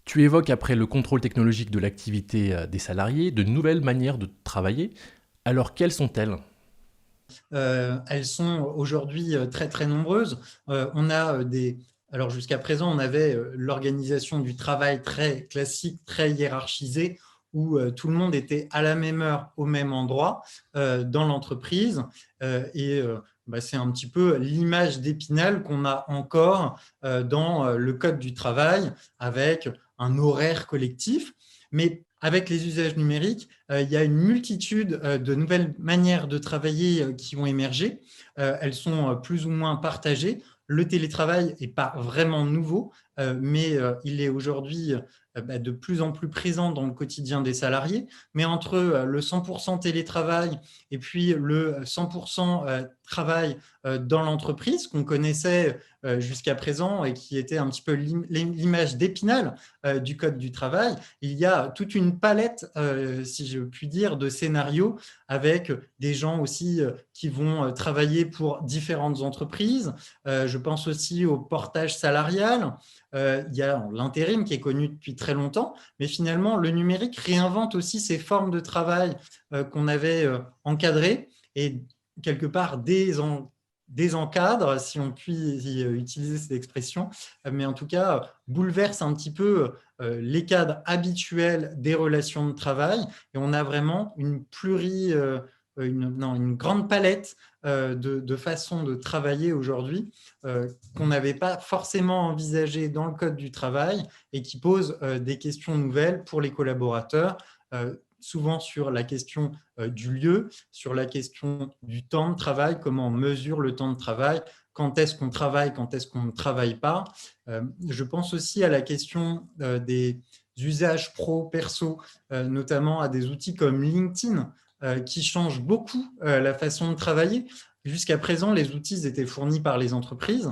Tu évoques après le contrôle technologique de l'activité des salariés, de nouvelles manières de travailler. Alors quelles sont-elles? Elles sont aujourd'hui très très nombreuses. On a alors jusqu'à présent, on avait l'organisation du travail très classique, très hiérarchisée, où tout le monde était à la même heure, au même endroit dans l'entreprise. C'est un petit peu l'image d'Épinal qu'on a encore dans le code du travail, avec un horaire collectif. Mais avec les usages numériques, il y a une multitude de nouvelles manières de travailler qui ont émergé. Elles sont plus ou moins partagées. Le télétravail n'est pas vraiment nouveau, mais il est aujourd'hui de plus en plus présent dans le quotidien des salariés. Mais entre le 100% télétravail et puis le 100% travail dans l'entreprise qu'on connaissait jusqu'à présent et qui était un petit peu l'image d'Épinal du code du travail, il y a toute une palette, si je puis dire, de scénarios avec des gens aussi qui vont travailler pour différentes entreprises. Je pense aussi au portage salarial. Il y a l'intérim qui est connu depuis très longtemps, mais finalement, le numérique réinvente aussi ces formes de travail qu'on avait encadrées et quelque part désencadre, si on peut utiliser cette expression, mais en tout cas bouleverse un petit peu les cadres habituels des relations de travail et on a vraiment une grande palette de façons de travailler aujourd'hui qu'on n'avait pas forcément envisagé dans le code du travail et qui pose des questions nouvelles pour les collaborateurs, souvent sur la question du lieu, sur la question du temps de travail, comment on mesure le temps de travail, quand est-ce qu'on travaille, quand est-ce qu'on ne travaille pas. Je pense aussi à la question des usages pro-perso, notamment à des outils comme LinkedIn, qui changent beaucoup la façon de travailler. Jusqu'à présent, les outils étaient fournis par les entreprises.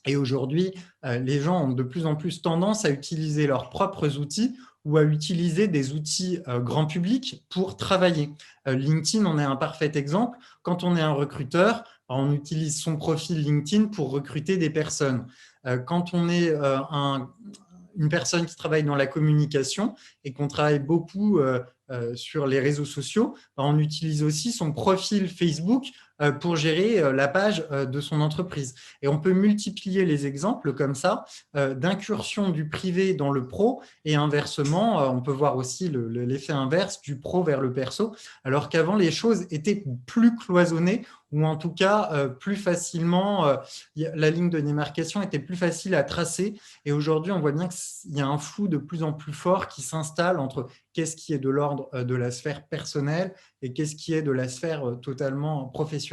Et aujourd'hui, les gens ont de plus en plus tendance à utiliser leurs propres outils ou à utiliser des outils grand public pour travailler. LinkedIn en est un parfait exemple. Quand on est un recruteur, on utilise son profil LinkedIn pour recruter des personnes. Quand on est une personne qui travaille dans la communication et qu'on travaille beaucoup sur les réseaux sociaux, on utilise aussi son profil Facebook pour gérer la page de son entreprise. Et on peut multiplier les exemples comme ça d'incursion du privé dans le pro et inversement, on peut voir aussi l'effet inverse du pro vers le perso, alors qu'avant les choses étaient plus cloisonnées ou en tout cas plus facilement, la ligne de démarcation était plus facile à tracer et aujourd'hui on voit bien qu'il y a un flou de plus en plus fort qui s'installe entre qu'est-ce qui est de l'ordre de la sphère personnelle et qu'est-ce qui est de la sphère totalement professionnelle.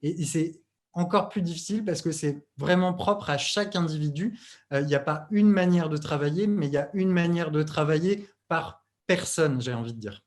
Et c'est encore plus difficile parce que c'est vraiment propre à chaque individu. Il n'y a pas une manière de travailler, mais il y a une manière de travailler par personne, j'ai envie de dire.